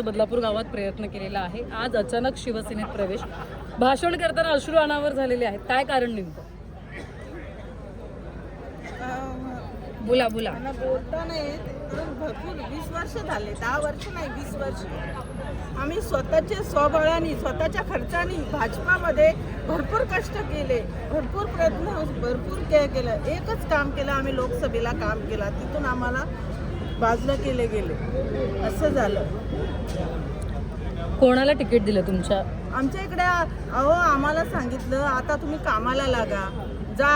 बदलापूर गावात प्रयत्न केलेला आहे. आज अचानक शिवसेनेत प्रवेश, भाषण करताना अश्रू अनावर झालेले आहेत. काय कारण नेमकं? बोला बोला. मला बोलता नाही येत. भरपूर 20 वर्ष झाले, 10 वर्ष नाही 20 वर्ष आम्ही स्वतःच्या स्वबळाने स्वतःच्या खर्चाने भाजपामध्ये भरपूर कष्ट केले, भरपूर प्रयत्न भरपूर केलं. एकच काम केलं, आम्ही लोकसभेला काम केला, तिथून आम्हाला बाजूला केले गेले. असं झालं. कोणाला तिकीट दिलं तुमच्या? आमच्या इकडे आम्हाला सांगितलं आता तुम्ही कामाला लागा, जा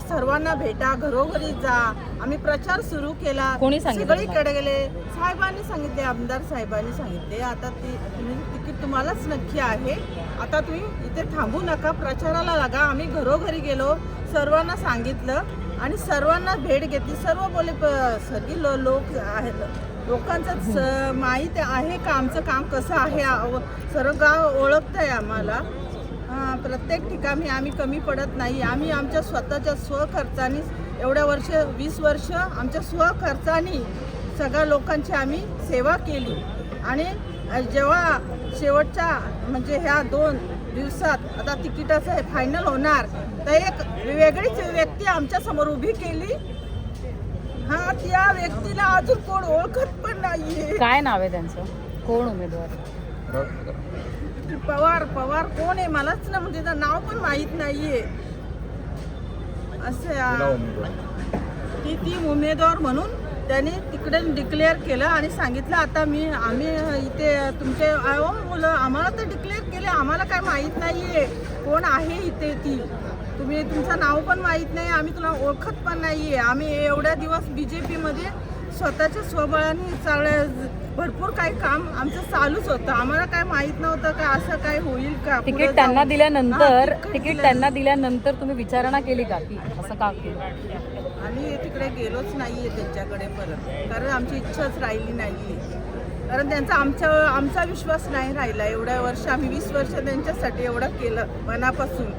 सर्वांना भेटा, घरोघरी जा. आम्ही प्रचार सुरू केला, कोणी सांगितलं? सगळीकडे गेले. साहेबांनी सांगितले, आमदार साहेबांनी सांगितले आता तुम्ही तिकीट तुम्हालाच नक्की आहे, आता तुम्ही इथे थांबू नका, प्रचाराला लागा. आम्ही घरोघरी गेलो, सर्वांना सांगितलं आणि सर्वांना भेट घेतली. सर्व बोले सगळी लोक आहेत, लोकांचं माहीत आहे का आमचं काम कसं आहे. सर्व गाव ओळखत आहे आम्हाला. प्रत्येक ठिकाणी आम्ही कमी पडत नाही. आम्ही आमच्या स्वतःच्या स्वखर्चाने एवढ्या वर्ष 20 वर्ष आमच्या स्वखर्चाने सगळ्या लोकांची आम्ही सेवा केली. आणि जेव्हा शेवटच्या म्हणजे ह्या 2 दिवसात आता तिकिटाचं हे फायनल होणार, तर एक वेगळीच व्यक्ती आमच्या समोर उभी केली. त्या व्यक्तीला अजून कोण ओळखत पण नाहीये. काय नाव आहे त्यांचं? कोण उमेदवार? पवार कोण आहे मलाच ना, म्हणजे त्याचं नाव पण माहीत नाहीये. असं ती उमेदवार म्हणून त्याने तिकडे डिक्लेअर केलं आणि सांगितलं आता आम्ही इथे तुमचे मुलं आम्हाला तर डिक्लेअर केले, आम्हाला काय माहीत नाहीये कोण आहे इथे. तुम्ही तुमचं नाव पण माहीत नाही, आम्ही तुला ओळखत पण नाहीये. आम्ही एवढ्या दिवस BJP मध्ये स्वतःच्या स्वबळाने भरपूर काही काम आमचं चालूच होतं. आम्हाला काय माहित नव्हतं का असं काय होईल का. तिकीट त्यांना दिल्यानंतर तुम्ही विचारणा केली का की असं का केलं? आम्ही तिकडे गेलोच नाहीये त्यांच्याकडे परत, कारण आमची इच्छाच राहिली नाहीये. कारण त्यांचा आमचा विश्वास नाही राहिला. एवढ्या वर्ष आम्ही 20 वर्ष त्यांच्यासाठी एवढं केलं मनापासून.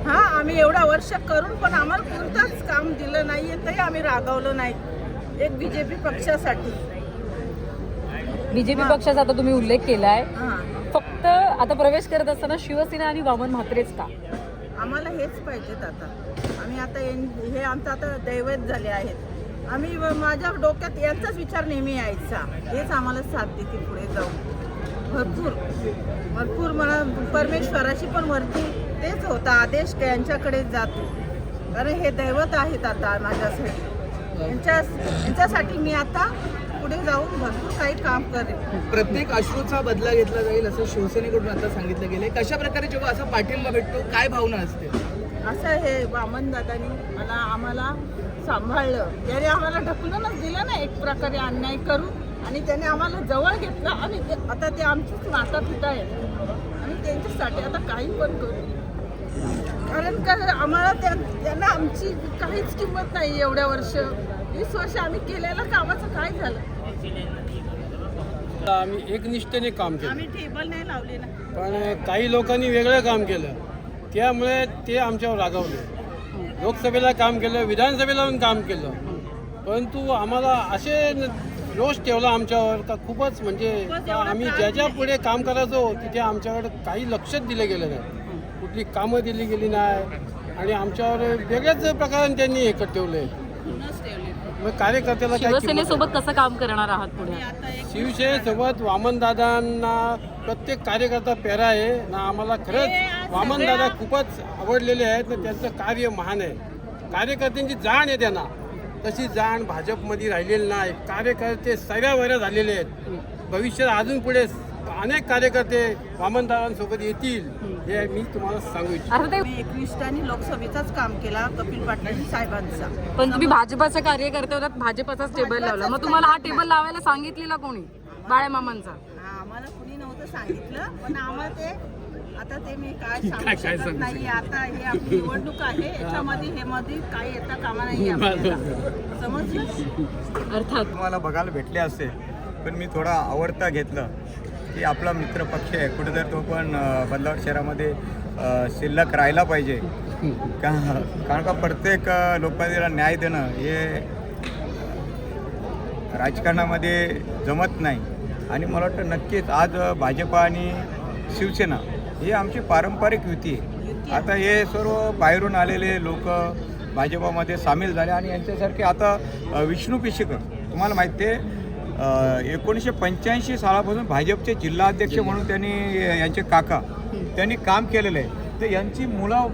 आम्ही एवढा वर्ष करून पण आम्हाला कोणतंच काम दिलं नाहीये, तरी आम्ही रागावलो नाही एक BJP पक्षासाठी. BJP पक्षाचा आता तुम्ही उल्लेख केलाय, फक्त आता प्रवेश करत असताना शिवसेना आणि वामन म्हात्रेच का? आम्हाला हेच पाहिजेत आता. आम्ही आता हे आमचं आता दैवत झाले आहेत. आम्ही माझ्या डोक्यात यांचाच विचार नेहमी यायचा, हेच आम्हाला साथ देते पुढे जाऊन. भरपूर मला परमेश्वराची पण वरती तेच होता आदेश यांच्याकडे जातो, कारण हे दैवत आहेत आता माझ्यासाठी. यांच्यासाठी मी आता पुढे जाऊन भरपूर काही काम करेन. प्रत्येक अश्रूचा बदला घेतला जाईल असं शिवसेनेकडून आता सांगितलं गेले. कशा प्रकारे जेव्हा असा पाठिंबा भेटतो काय भावना असते? असं हे वामन दादानी आम्हाला सांभाळलं, त्याने आम्हाला ढकलूनच दिलं ना एक प्रकारे अन्याय करून, आणि त्याने आम्हाला जवळ घेतलं. आणि आता ते आमचीच माता पिता आहेत आणि त्यांच्यासाठी आता काही पण करू, कारण का आम्हाला त्यांना आमची काहीच किंमत नाही. एवढ्या वर्ष 20 वर्ष आम्ही केलेल्या कामाचं काय झालं? आम्ही एकनिष्ठेने काम केलं, आम्ही टेबल नाही लावले ना, पण काही लोकांनी वेगळं काम केलं, त्यामुळे ते आमच्यावर रागावले. लोकसभेला काम केलं, विधानसभेला पण काम केलं, परंतु आम्हाला असे रोष ठेवला आमच्यावर का खूपच म्हणजे आम्ही ज्याच्या पुढे काम करायचो तिथे आमच्याकडे काही लक्षच दिलं गेलं नाही, कुठली कामं दिली गेली नाही, आणि आमच्यावर वेगळ्याच प्रकाराने त्यांनी हे ठेवले. मग कार्यकर्त्याला शिवसेनेसोबत कसं काम करणार आहात पुढे? शिवसेनेसोबत वामनदादांना प्रत्येक कार्यकर्ता प्यारा आहे ना. आम्हाला खरंच वामनदादा खूपच आवडलेले आहेत ना, त्यांचं कार्य महान आहे. कार्यकर्त्यांची जाण आहे त्यांना, तशी जाण भाजपमध्ये राहिलेली नाही. कार्यकर्ते सगळ्यावऱ्या झालेले आहेत. भविष्यात अजून पुढे अनेक कार्यकर्ते वामनदादांसोबत येतील हे मी तुम्हाला सांगू इच्छितो. मी एकनिष्ठाने लोकसभेचाच काम केला कपिल पाटील साहेबांचा. पण तुम्ही भाजपाचे कार्यकर्ते होतात, भाजपाचाच टेबल लावला, मग तुम्हाला हा टेबल लावायला सांगितलेला कोणी? बाळमामांचा? आम्हाला कुणी नव्हतं सांगितलं, पण आम्हाला ते आता ते मी काय सांगू शकत नाही. आता हे आपली निवडणूक आहे, याच्यामध्ये हे मध्ये काय येता कामा नाही आपल्याला, समजलं? अर्थात तुम्हाला बघायला भेटले असेल, पण मी थोडा आवडता घेतलं की आपला मित्र पक्ष आहे कुठेतरी तो पण बदलापूर शहरामध्ये शिल्लक राहिला पाहिजे. कारण का प्रत्येक लोकप्रतिनिधीला न्याय देणं हे राजकारणामध्ये जमत नाही. आणि मला वाटतं नक्कीच आज भाजपा आणि शिवसेना ही आमची पारंपरिक युती आहे. आता हे सर्व बाहेरून आलेले लोक भाजपामध्ये सामील झाले आणि यांच्यासारखे आता विष्णू पिशेकर तुम्हाला माहिती आहे 1985 सालापासून भाजपचे जिल्हाध्यक्ष म्हणून यांचे काका त्यांनी काम केलेलं आहे. तर यांची मुलं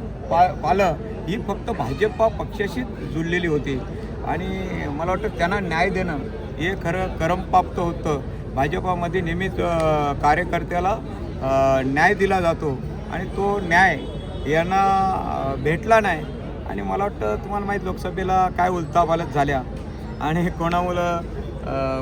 पालं ही फक्त भाजपा पक्षाशीच जुळलेली होती आणि मला वाटतं त्यांना न्याय देणं हे खरं करमप्राप्त होतं. भाजपामध्ये नेहमीच कार्यकर्त्याला न्याय दिला जातो आणि तो न्याय यांना भेटला नाही आणि मला वाटतं तुम्हाला माहीत लोकसभेला काय उलथापालथ झाल्या आणि कोणामुळं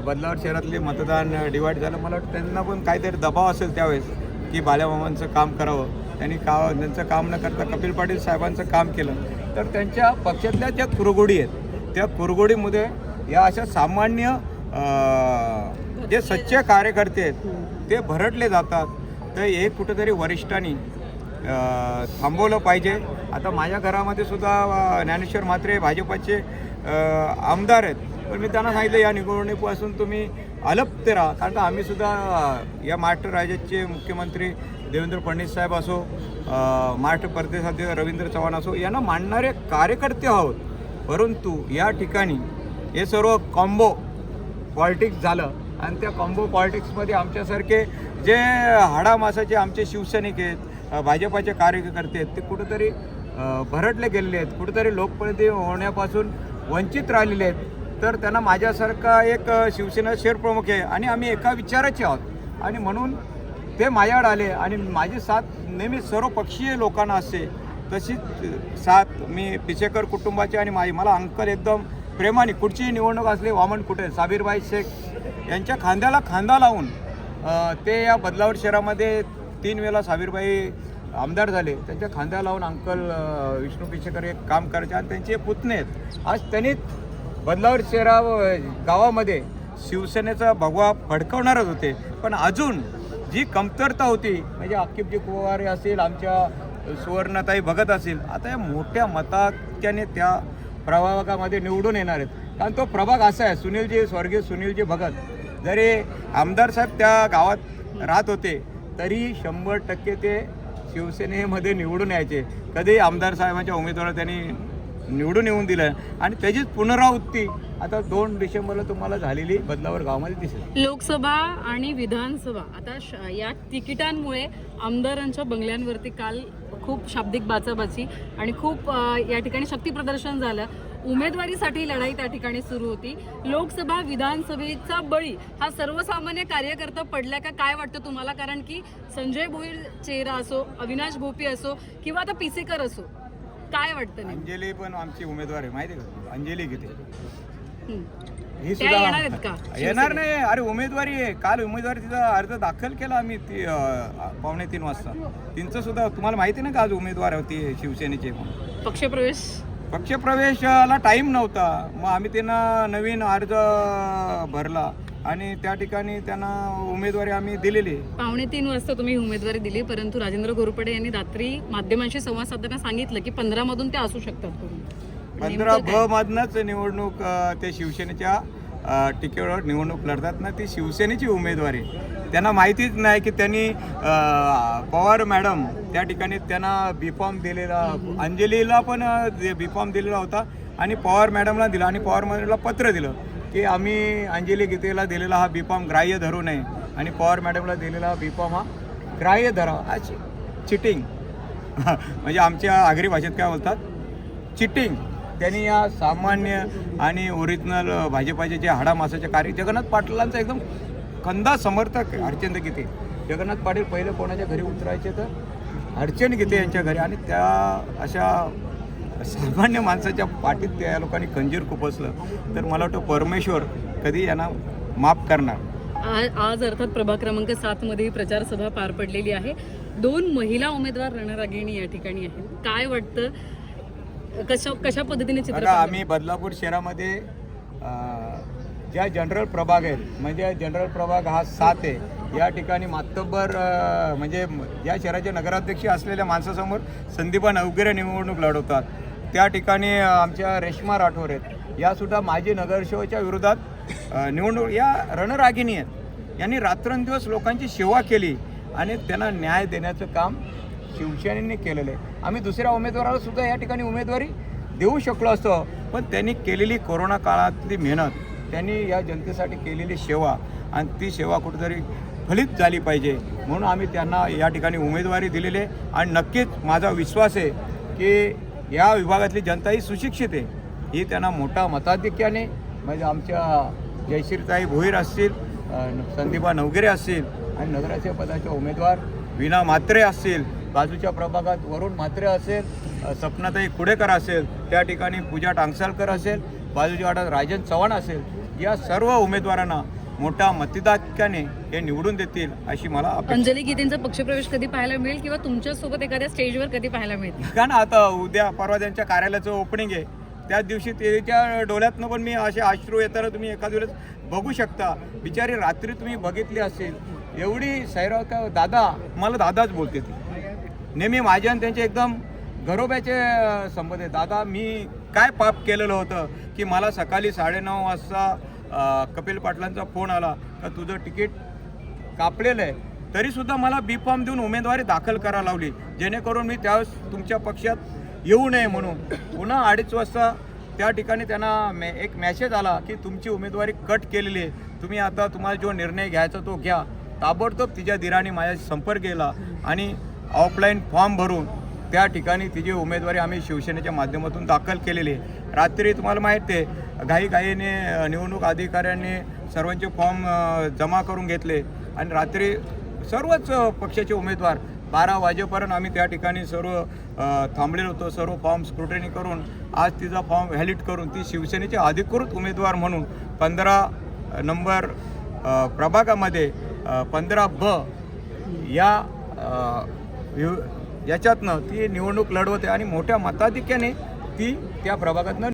बदलापूर शहरातले मतदान डिवाईड झालं. मला वाटतं त्यांना पण काहीतरी दबाव असेल त्यावेळेस की बाल्यामामांचं काम करावं. त्यांचं काम न करता कपिल पाटील साहेबांचं काम केलं. तर त्यांच्या पक्षातल्या ज्या कुरघोडी आहेत त्या कुरघोडीमध्ये या अशा सामान्य जे सच्चे कार्यकर्ते आहेत ते भरडले जातात. तर हे कुठेतरी वरिष्ठांनी थांबवलं पाहिजे. आता माझ्या घरामध्ये सुद्धा ज्ञानेश्वर म्हात्रे भाजपाचे आमदार आहेत पण मी त्यांना सांगितलं या निवडणुकीपासून तुम्ही अलप्त राहा कारण का आम्ही सुद्धा या महाराष्ट्र राज्याचे मुख्यमंत्री देवेंद्र फडणवीस साहेब असो महाराष्ट्र प्रदेशाचे रवींद्र चव्हाण असो यांना मानणारे कार्यकर्ते आहोत. परंतु या ठिकाणी हे सर्व कॉम्बो पॉलिटिक्स झालं आणि त्या कॉम्बो पॉलिटिक्समध्ये आमच्यासारखे जे हाडामासाचे आमचे शिवसैनिक आहेत भाजपाचे कार्यकर्ते आहेत ते कुठेतरी भरडले गेलेले आहेत. कुठेतरी लोकप्रतिनिधी होण्यापासून वंचित राहिलेले आहेत. तर त्यांना माझ्यासारखा एक शिवसेना शहरप्रमुख आहे आणि आम्ही एका विचाराचे आहोत आणि म्हणून ते माझ्याकडे आले आणि माझी साथ नेहमी सर्व पक्षीय लोकांना असते तशीच साथ मी पिसेकर कुटुंबाची आणि मला अंकल एकदम प्रेमाने कुठचीही निवडणूक असली वामन कुठे साबीरबाई शेख यांच्या खांद्याला खांदा लावून ते या बदलापूर शहरामध्ये 3 वेळा साबीरबाई आमदार झाले. त्यांच्या खांद्याला लावून अंकल विष्णू पिसेकर एक काम करायचे आणि त्यांचे पुतणे आहेत. आज त्यांनी बदलापूर गावामध्ये शिवसेनेचा भगवा फडकवणारच होते पण अजून जी कमतरता होती म्हणजे आकिबजी कुवारे असेल आमच्या सुवर्णताई भगत असेल आता या मोठ्या मताक्याने त्या प्रभागामध्ये निवडून येणार आहेत. कारण तो प्रभाग असा आहे स्वर्गीय सुनीलजी भगत जरी आमदार साहेब त्या गावात राहत होते तरी 100% ते शिवसेनेमध्ये निवडून यायचे. कधी आमदार साहेबांच्या उमेदवाराला त्यांनी निवडून येऊन दिलं आणि त्याचीच पुनरावृत्ती आता 2 डिसेंबरला तुम्हाला झालेली बदलापूर गावामध्ये दिसेल. लोकसभा आणि विधानसभा आता या तिकिटांमुळे आमदारांच्या बंगल्यांवरती काल खूप शाब्दिक बाचाबाची आणि खूप या ठिकाणी शक्तीप्रदर्शन झालं. उमेदवारीसाठी लढाई त्या ठिकाणी सुरू होती. लोकसभा विधानसभेचा बळी हा सर्वसामान्य कार्यकर्ता पडला का काय वाटतं तुम्हाला? कारण की संजय भोईर चेहरा असो अविनाश भोपी असो किंवा आता पिसेकर असो काय वाटतं? अंजली पण आमची उमेदवार आहे माहिती आहे का? अंजली गीते ही त्या येणार सुद्धा आहेत का? येणार नाही. अरे उमेदवारी आहे. काल उमेदवारी तिचा अर्ज दाखल केला आम्ही 2:45 वाजता. त्यांचं सुद्धा तुम्हाला माहिती ना का आज उमेदवार होती शिवसेनेचे पक्षप्रवेशाला टाईम नव्हता मग आम्ही त्यांना नवीन अर्ज भरला आणि त्या ठिकाणी त्यांना उमेदवारी आम्ही दिलेली. 2:45 वाजता तुम्ही उमेदवारी दिली परंतु राजेंद्र घोरपडे यांनी रात्री माध्यमांशी संवाद साधताना सांगितलं की 15 मधून ते असू शकतात. 15 मधनच निवडणूक ते शिवसेनेच्या तिकीटावर निवडणूक लढतात ना ती शिवसेनेची उमेदवारी. त्यांना माहितीच नाही की त्यांनी पवार मॅडम त्या ठिकाणी त्यांना B.Pharm दिलेला अंजलीला पण B.Pharm दिलेला होता आणि पवार मॅडमला दिला आणि पवार मॅडमला पत्र दिलं की आम्ही अंजली गीतेला दिलेला हा B.Pharm ग्राह्य धरू नये आणि पवार मॅडमला दिलेला B.Pharm हा ग्राह्य धरावा. अशी चिटिंग म्हणजे आमच्या आगरी भाषेत काय बोलतात चिटिंग. त्यांनी या सामान्य आणि ओरिजिनल भाजपाचे जे हाडामासाचे कार्य जगन्नाथ पाटलांचा एकदम कंदा समर्थक अर्चना गीते. जगन्नाथ पाटील पहिले कोणाच्या घरी उतरायचे तर अर्चना गीते यांच्या घरी आणि त्या अशा सामान्य माणसाच्या पाठीत त्या लोकांनी खंजीर खुपसलं तर मला वाटतं परमेश्वर कधी यांना माफ करणार. आज अर्थात प्रभाग क्रमांक 7 मध्ये प्रचार सभा पार पडलेली आहे. 2 महिला उमेदवार रणरागिणी या ठिकाणी आहेत. काय वाटतं कशा पद्धतीने चित्र? आम्ही बदलापूर शहरामध्ये ज्या जनरल प्रभाग आहेत म्हणजे जनरल प्रभाग हा 7 आहे. या ठिकाणी मातब्बर म्हणजे या शहराचे नगराध्यक्ष असलेल्या माणसासमोर संदीपा नवगिरे निवडणूक लढवतात. त्या ठिकाणी आमच्या रेश्मा राठोर आहेत. यासुद्धा माजी नगरसेवकाच्या विरोधात निवडणूक या रणरागिणी आहेत. यांनी रात्रंदिवस लोकांची सेवा केली आणि त्यांना न्याय देण्याचं काम शिवसेनेने केलेलं आहे. आम्ही दुसऱ्या उमेदवाराला सुद्धा या ठिकाणी उमेदवारी देऊ शकलो असतो, पण त्यांनी केलेली कोरोना काळातली मेहनत, त्यांनी या जनतेसाठी केलेली सेवा आणि ती सेवा कुठेतरी फलित झाली पाहिजे म्हणून आम्ही त्यांना या ठिकाणी उमेदवारी दिलेली आहे. आणि नक्कीच माझा विश्वास आहे की या विभागातली जनता ही सुशिक्षित आहे, ही त्यांना मोठा मताधिक्याने म्हणजे आमच्या जयश्रीताई भोईर असतील, संदीपा नवगिरे असतील आणि नगराध्यक्ष पदाच्या उमेदवार वीणा म्हात्रे असतील, बाजूच्या प्रभागात वरुण म्हात्रे असेल, सपनाताई कुडेकर असेल, त्या ठिकाणी पूजा टांगसाळकर असेल, बाजूच्या वाड्यात राजन चव्हाण असेल, या सर्व उमेदवारांना मोठा मतदाक्याने हे निवडून देतील अशी मला अपेक्षा. अंजली गीतेंचा पक्षप्रवेश कधी पाहायला मिळेल किंवा तुमच्यासोबत एखाद्या स्टेजवर कधी पाहायला मिळेल? कारण आता उद्या परवा त्यांच्या कार्यालयाचं ओपनिंग आहे, त्याच दिवशी त्याच्या डोळ्यातनं पण मी असे अश्रू येताना तुम्ही एखाद वेळेस बघू शकता. बिचारी रात्री तुम्ही बघितली असेल, एवढी सैराव का दादा, मला दादाच बोलते ती नेहमी माझ्या आणि त्यांचे एकदम घरोब्याचे संबंध आहे. दादा मी काय पाप केलेलं होतं की मला सकाळी 9:30 वाजता कपिल पाटलांचा फोन आला का तुझं तिकीट कापलेलं आहे, तरीसुद्धा मला बी फॉर्म देऊन उमेदवारी दाखल करायला लावली, जेणेकरून मी त्यावेळेस तुमच्या पक्षात येऊ नये म्हणून. पुन्हा 2:30 वाजता त्या ठिकाणी त्यांना एक मॅसेज आला की तुमची उमेदवारी कट केलेली आहे, तुम्ही आता तुम्हाला जो निर्णय घ्यायचा तो घ्या. ताबडतोब तिच्या दिराने माझ्याशी संपर्क केला आणि ऑफलाईन फॉर्म भरून त्या ठिकाणी तिची उमेदवारी आम्ही शिवसेनेच्या माध्यमातून दाखल केलेली आहे. रात्री तुम्हाला माहीत आहे घाईघाईने निवडणूक अधिकाऱ्यांनी सर्वांचे फॉर्म जमा करून घेतले आणि रात्री सर्वच पक्षाचे उमेदवार 12 वाजेपर्यंत आम्ही त्या ठिकाणी सर्व थांबलेलो होतो. सर्व फॉर्म स्क्रुटनी करून आज तिचा फॉर्म व्हॅलिड करून ती शिवसेनेचे अधिकृत उमेदवार म्हणून 15 नंबर प्रभागामध्ये 15B याच्यातनं ती निवडणूक लढवते आणि मोठ्या मताधिक्याने ती त्या प्रभागातनं